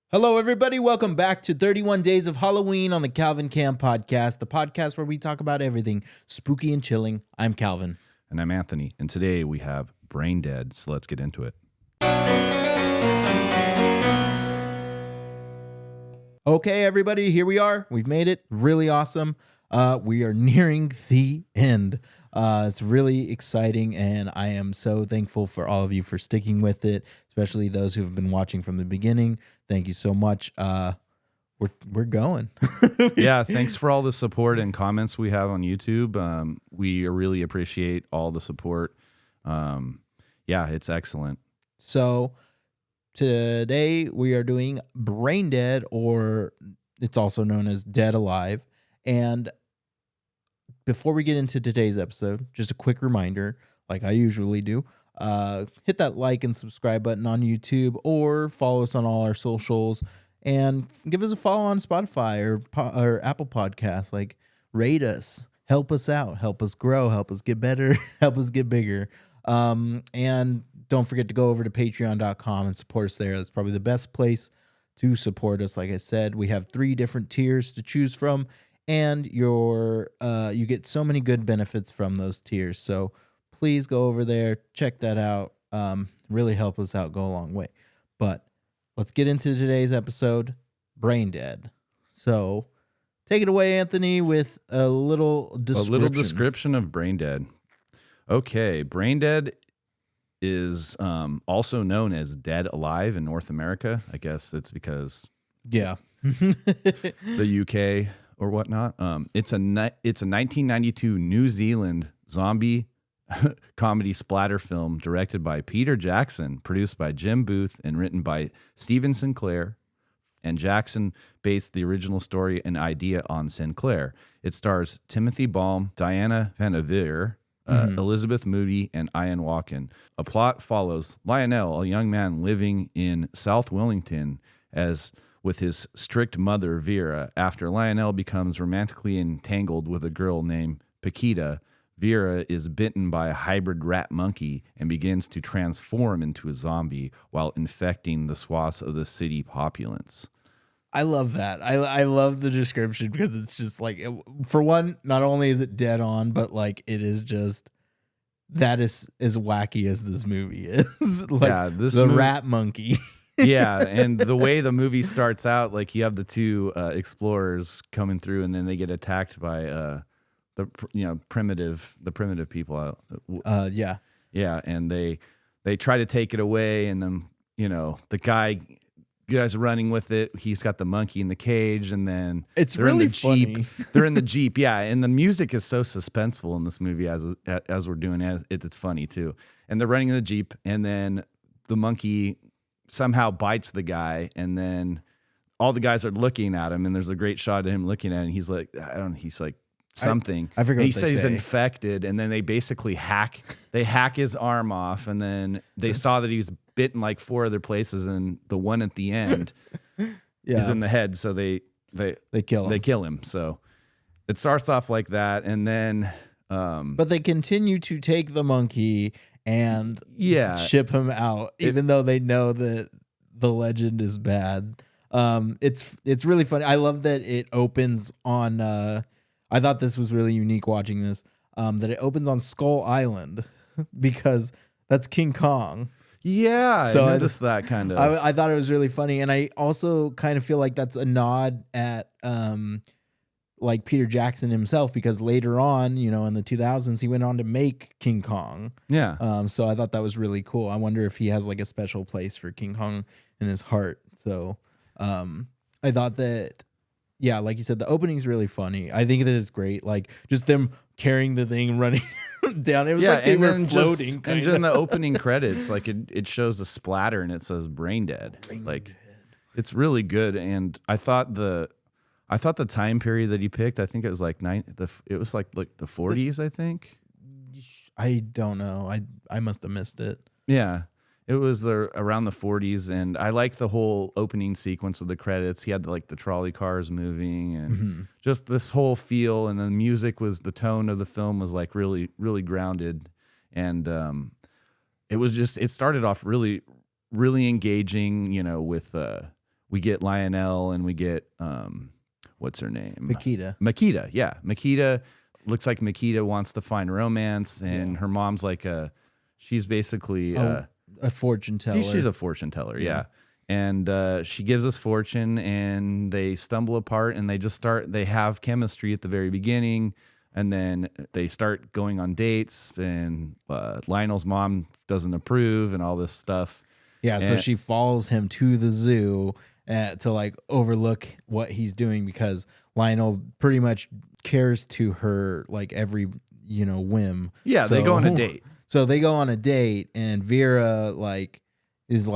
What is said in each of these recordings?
Hello, everybody. Welcome back to 31 Days of Halloween on the Calvin Cam podcast, the podcast where we talk about everything spooky and chilling. I'm Calvin. And I'm Anthony. And today we have Braindead, so let's get into it. Okay, everybody, here we are. We've made it. Really awesome. We are nearing the end. It's really exciting, and I am so thankful for all of you for sticking with it, especially those who have been watching from the beginning. Thank you so much. We're going. Yeah, thanks for all the support and comments we have on YouTube. We really appreciate all the support. Yeah, it's excellent. So today we are doing Braindead, or it's also known as Dead Alive. And before we get into today's episode, just a quick reminder, like I usually do, hit that like and subscribe button on YouTube, or follow us on all our socials, and give us a follow on Spotify or Apple Podcasts. Like, rate us, help us out, help us grow, help us get better, help us get bigger. And don't forget to go over to patreon.com and support us there. That's probably the best place to support us. Like I said, we have 3 different tiers to choose from, and you get so many good benefits from those tiers. So please go over there, check that out. Really help us out, go a long way. But let's get into today's episode, Braindead. So take it away, Anthony, with a little description of Braindead. Okay, Braindead is also known as Dead Alive in North America. I guess it's because the UK or whatnot. It's a 1992 New Zealand zombie comedy splatter film directed by Peter Jackson, produced by Jim Booth, and written by Stephen Sinclair. And Jackson based the original story and idea on Sinclair. It stars Timothy Balm, Diana Vanavere, Elizabeth Moody, and Ian Walken. A plot follows Lionel, a young man living in South Wellington, with his strict mother, Vera. After Lionel becomes romantically entangled with a girl named Paquita, Vera is bitten by a hybrid rat monkey and begins to transform into a zombie while infecting the swaths of the city populace. I love that. I love the description because it's just like, for one, not only is it dead on, but like it is just, that is as wacky as this movie is. Like, yeah, rat monkey. Yeah, and the way the movie starts out, like you have the 2 explorers coming through, and then they get attacked by the primitive people out. Yeah, and they try to take it away, and then the guy's running with it. He's got the monkey in the cage, and then it's really in the Jeep. Funny. They're in the Jeep, yeah, and the music is so suspenseful in this movie as we're doing it. It's funny too. And they're running in the Jeep, and then the monkey somehow bites the guy, and then all the guys are looking at him, and there's a great shot of him looking at him. And he's like, something. I forget. He says he's infected, and then they basically hack his arm off, and then they saw that he was bitten like 4 other places, and the one at the end is in the head, so they kill him. So it starts off like that, and then but they continue to take the monkey and ship him out, even though they know that the legend is bad. It's really funny. I love that it opens on I thought this was really unique watching this, that it opens on Skull Island because that's King Kong. Yeah, so I noticed that kind of. I thought it was really funny, and I also kind of feel like that's a nod at like Peter Jackson himself, because later on, in the 2000s, he went on to make King Kong. Yeah. So I thought that was really cool. I wonder if he has like a special place for King Kong in his heart. So I thought that, yeah, like you said, the opening's really funny. I think that it's great. Like just them carrying the thing, running down. It was like they were floating. And in the opening credits, like it shows a splatter and it says Braindead. Like it's really good. And I thought the time period that he picked, I think it was like it was like the 40s, I think. I don't know. I must have missed it. Yeah. It was around the 40s, and I liked the whole opening sequence of the credits. He had the trolley cars moving, and just this whole feel, and the music the tone of the film was like really, really grounded, and it started off really, really engaging, with we get Lionel and we get what's her name? Makita. Yeah. Makita looks like Makita wants to find romance, and her mom's like she's basically a fortune teller. She's a fortune teller, yeah. And she gives us fortune, and they stumble apart, and they have chemistry at the very beginning, and then they start going on dates, and Lionel's mom doesn't approve and all this stuff. Yeah, so she follows him to the zoo to like overlook what he's doing, because Lionel pretty much cares to her like every whim. Yeah, so, they go on a date. So they go on a date, and Vera is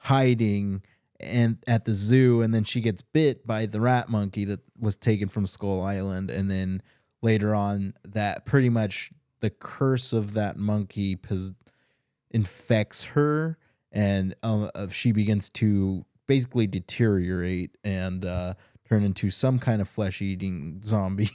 hiding and at the zoo, and then she gets bit by the rat monkey that was taken from Skull Island, and then later on that pretty much the curse of that monkey infects her, and she begins to basically deteriorate and turn into some kind of flesh-eating zombie.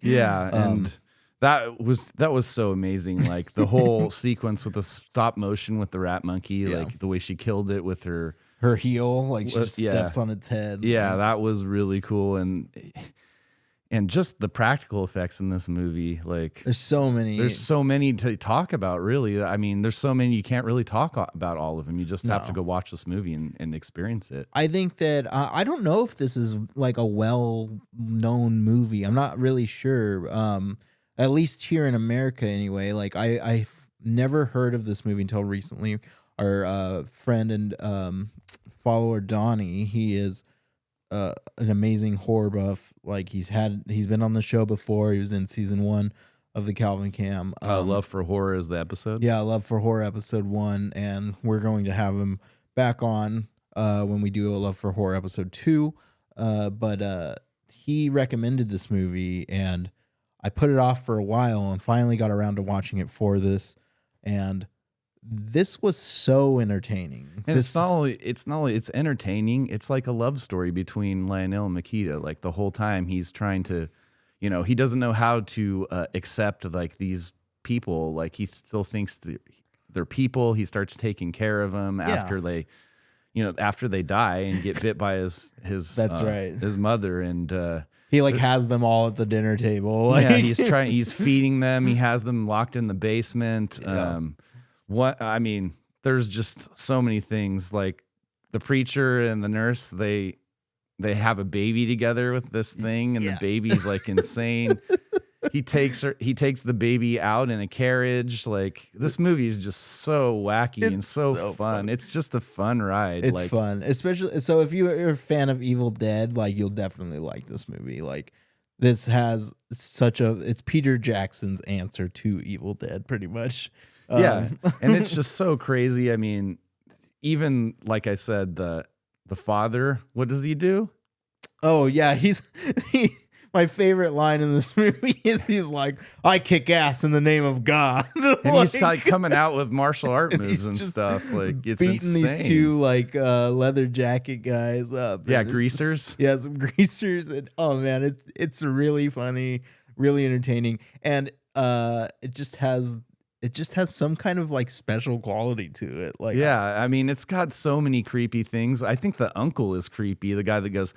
Yeah, and that was so amazing. Like the whole sequence with the stop motion with the rat monkey, like the way she killed it with her heel, like she just steps on its head. Yeah, that was really cool, and just the practical effects in this movie. Like there's so many to talk about. Really, I mean, there's so many you can't really talk about all of them. You just have to go watch this movie and experience it. I think that I don't know if this is like a well-known movie. I'm not really sure. At least here in America, anyway. Like I've never heard of this movie until recently. Our friend and follower Donnie, he is an amazing horror buff. Like he's been on the show before. He was in season 1 of the Calvin Cam. Love for Horror is the episode. Yeah, Love for Horror episode 1, and we're going to have him back on when we do a Love for Horror episode 2. But he recommended this movie, and I put it off for a while and finally got around to watching it for this, and this was so entertaining. And it's not only it's entertaining, it's like a love story between Lionel and Makita. Like the whole time he's trying to, he doesn't know how to accept like these people. Like he still thinks they're people. He starts taking care of them after they die and get bit by his that's right, his mother, and he has them all at the dinner table. Yeah, he's feeding them. He has them locked in the basement. There's just so many things. Like the preacher and the nurse, they have a baby together with this thing, and the baby's like insane. He takes the baby out in a carriage. Like this movie is just so wacky and so fun. It's just a fun ride. It's fun, especially so if you're a fan of Evil Dead, like you'll definitely like this movie. Like this has it's Peter Jackson's answer to Evil Dead, pretty much. Yeah, and it's just so crazy. I mean, even like I said, the father, what does he do? Oh yeah, my favorite line in this movie is he's like, "I kick ass in the name of God," and he's coming out with martial art moves and stuff. Like it's beating insane. These two leather jacket guys up. Yeah, greasers. Some greasers, and oh man, it's really funny, really entertaining, and it just has some kind of like special quality to it. Like I mean, it's got so many creepy things. I think the uncle is creepy. The guy that goes.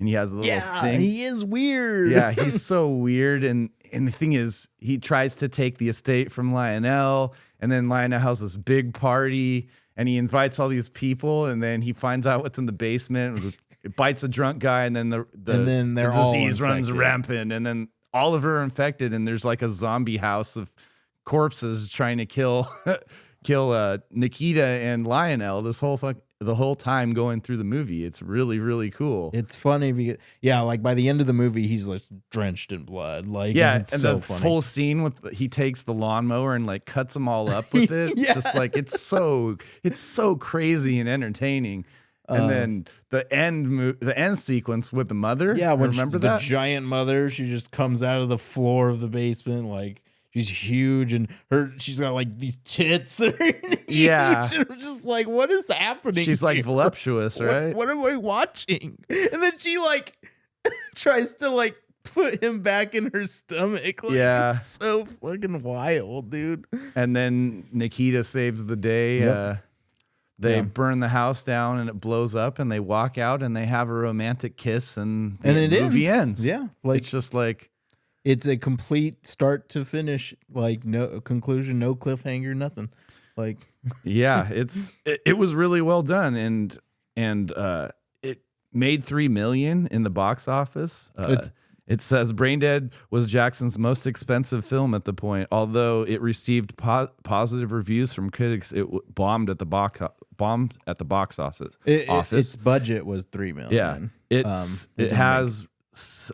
And he has a little thing. He is weird. Yeah, he's so weird. And the thing is, he tries to take the estate from Lionel, and then Lionel has this big party, and he invites all these people, and then he finds out what's in the basement. It bites a drunk guy, and then the disease runs rampant, and then all of her are infected, and there's like a zombie house of corpses trying to kill Nikita and Lionel. The whole time going through the movie. It's really, really cool. It's funny because like by the end of the movie, he's like drenched in blood. Like and so the whole scene with he takes the lawnmower and like cuts them all up with it. Just like it's so crazy and entertaining. And then the end sequence with the mother. Yeah, remember the giant mother, she just comes out of the floor of the basement like. She's huge, and she's got like these tits that are huge. Yeah. I'm just like, what is happening? She's like voluptuous, right? What am I watching? And then she like tries to like put him back in her stomach. Like, it's so fucking wild, dude. And then Nikita saves the day. They Yeah. burn the house down and it blows up, and they walk out and they have a romantic kiss, and the And it movie ends. Yeah, like It's just like, it's a complete start to finish, like no conclusion, no cliffhanger, nothing. Like yeah, it was really well done, and it made 3 million in the box office. It says Braindead was Jackson's most expensive film at the point, although it received positive reviews from critics. It bombed at the box office. its budget was $3 million. Yeah, it didn't has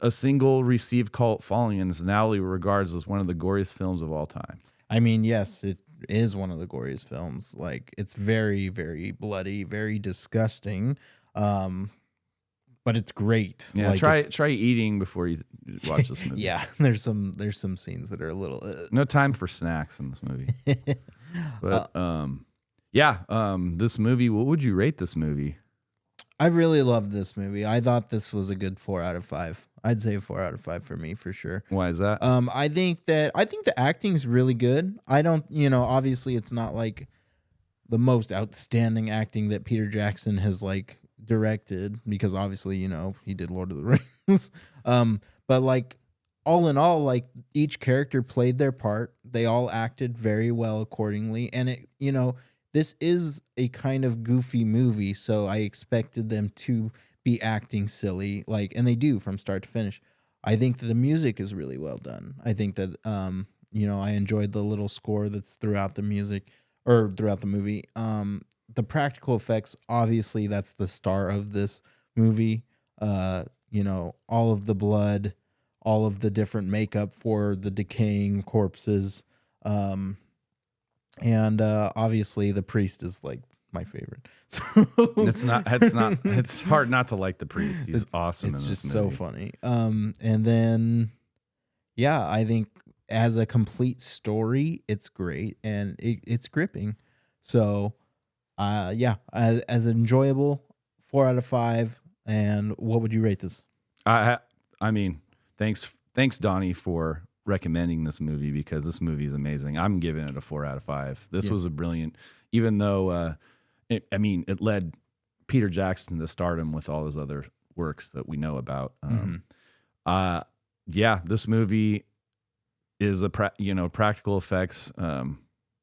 a single received cult following and is now regards as one of the goriest films of all time. I mean, yes, it is one of the goriest films. Like it's very, very bloody, very disgusting. But it's great. Yeah, like, try eating before you watch this movie. Yeah, there's some scenes that are a little. No time for snacks in this movie. But this movie. What would you rate this movie? I really loved this movie. I thought this was a good 4 out of 5. I'd say 4 out of 5 for me for sure. Why is that? I think the acting is really good. I don't, obviously it's not like the most outstanding acting that Peter Jackson has like directed, because obviously, he did Lord of the Rings. But like all in all, like each character played their part. They all acted very well accordingly. And it, this is a kind of goofy movie, so I expected them to be acting silly, like, and they do from start to finish. I think that the music is really well done. I think that I enjoyed the little score that's throughout the music or throughout the movie. The practical effects, obviously, that's the star of this movie. All of the blood, all of the different makeup for the decaying corpses. And obviously the priest is like my favorite. So it's hard not to like the priest. He's awesome. It's in this just movie. so funny. And then, yeah, I think as a complete story, it's great and it's gripping. So, as enjoyable, 4 out of 5. And what would you rate this? I mean, thanks Donnie for recommending this movie, because this movie is amazing. I'm giving it a 4 out of 5. This was a brilliant, even though it led Peter Jackson to stardom with all his other works that we know about. This movie is a practical effects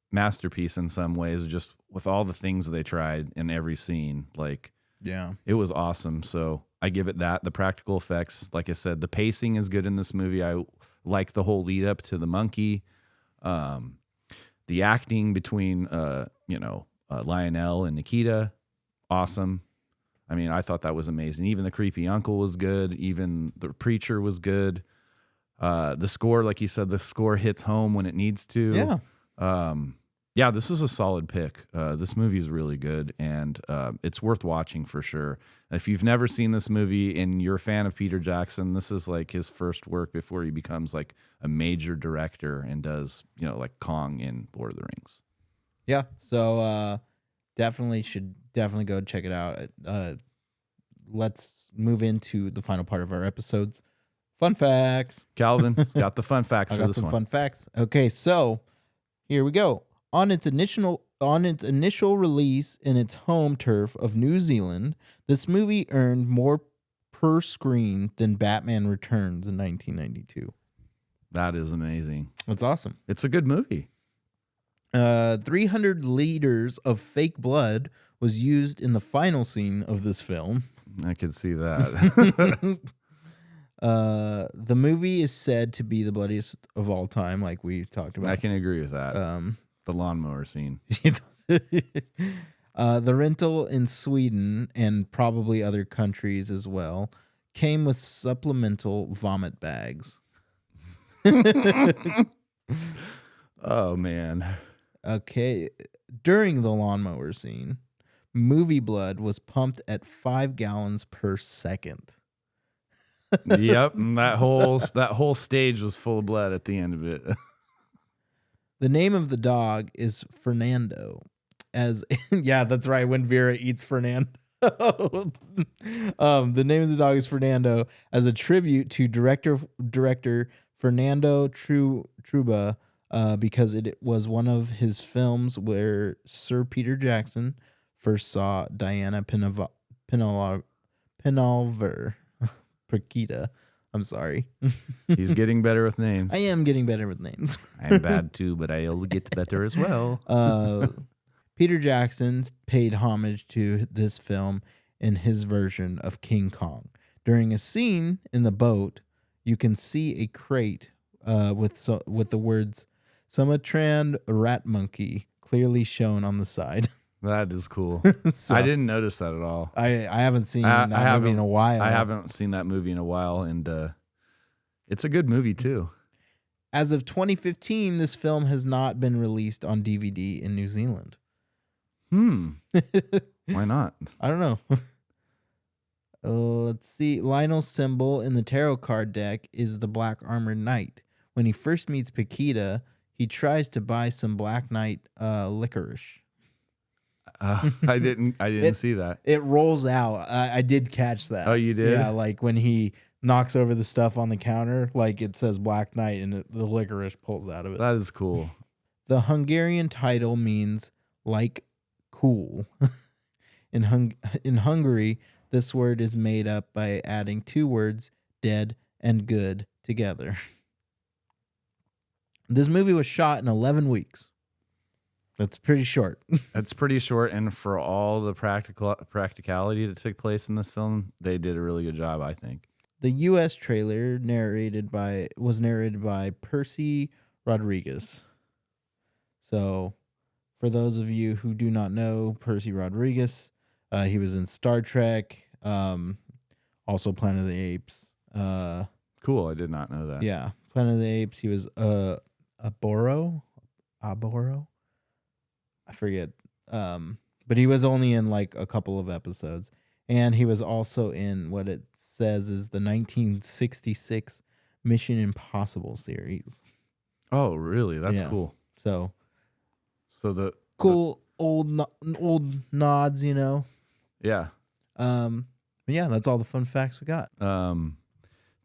masterpiece in some ways, just with all the things they tried in every scene. Like, Yeah. it was awesome. So I give it that. The practical effects, like I said, the pacing is good in this movie. I like the whole lead up to the monkey. The acting between Lionel and Nikita, awesome. I mean, I thought that was amazing. Even the creepy uncle was good. Even the preacher was good. The score, like you said, the score hits home when it needs to. Yeah. This is a solid pick. This movie is really good, and it's worth watching for sure. If you've never seen this movie and you're a fan of Peter Jackson, this is like his first work before he becomes like a major director and does, like Kong in Lord of the Rings. Yeah. So definitely go check it out. Let's move into the final part of our episodes. Fun facts. Calvin's got the fun facts I for got this some one. fun facts. Okay, so here we go. On its initial release in its home turf of New Zealand, this movie earned more per screen than Batman Returns in 1992. That is amazing. That's awesome. It's a good movie. 300 liters of fake blood was used in the final scene of this film. I could see that. The movie is said to be the bloodiest of all time, like we talked about. I can agree with that. The lawnmower scene. The rental in Sweden and probably other countries as well came with supplemental vomit bags. Oh, man. Okay. During the lawnmower scene, movie blood was pumped at 5 gallons per second. Yep, and that whole stage was full of blood at the end of it. The name of the dog is Fernando. Yeah, that's right. When Vera eats Fernando. The name of the dog is Fernando as a tribute to director Fernando Trueba, because it was one of his films where Sir Peter Jackson first saw Diana Penalver Prakita. I'm sorry. He's getting better with names. I am getting better with names. I'm bad too, but I'll get better as well. Peter Jackson paid homage to this film in his version of King Kong. During a scene in the boat, you can see a crate with the words "Sumatran rat monkey" clearly shown on the side. That is cool. So, I didn't notice that at all. I haven't seen that movie in a while. I haven't seen that movie in a while, and it's a good movie too. As of 2015, this film has not been released on DVD in New Zealand. Why not? I don't know. Let's see. Lionel's symbol in the tarot card deck is the Black Armored Knight. When he first meets Paquita, he tries to buy some Black Knight licorice. I didn't see that. It rolls out. I did catch that. Oh, you did? Yeah, like when he knocks over the stuff on the counter, like it says Black Knight, and the licorice pulls out of it. That is cool. The Hungarian title means like cool. In Hungary, this word is made up by adding two words, dead and good, together. This movie was shot in 11 weeks. That's pretty short. That's pretty short, and for all the practicality that took place in this film, they did a really good job, I think. The U.S. trailer was narrated by Percy Rodriguez. So, for those of you who do not know Percy Rodriguez, he was in Star Trek, also Planet of the Apes. Cool, I did not know that. Yeah, Planet of the Apes. He was Aboro. I forget. But he was only in like a couple of episodes. And he was also in what it says is the 1966 Mission Impossible series. Oh, really? That's cool. So the cool old nods, you know. Yeah. But yeah, that's all the fun facts we got.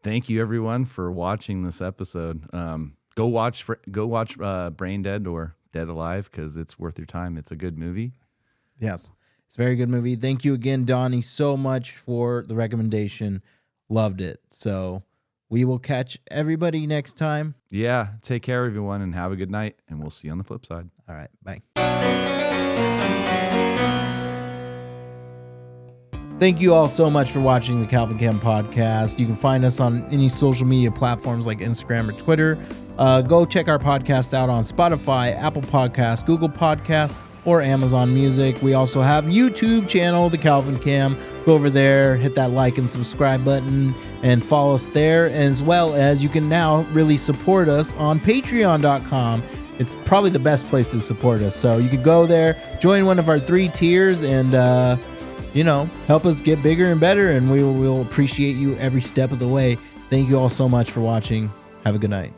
Thank you everyone for watching this episode. Go watch Braindead or Dead Alive, because it's worth your time. It's a good movie. Yes, it's a very good movie. Thank you again, Donnie, so much for the recommendation. Loved it. So we will catch everybody next time. Yeah, take care, everyone, and have a good night, and we'll see you on the flip side. All right, bye. Thank you all so much for watching the Calvin Cam podcast. You can find us on any social media platforms like Instagram or Twitter. Go check our podcast out on Spotify, Apple Podcasts, Google Podcasts, or Amazon Music. We also have YouTube channel, the Calvin Cam. Go over there, hit that like and subscribe button, and follow us there. As well as you can now really support us on Patreon.com. It's probably the best place to support us. So you can go there, join one of our 3 tiers, and help us get bigger and better, and we will appreciate you every step of the way. Thank you all so much for watching. Have a good night.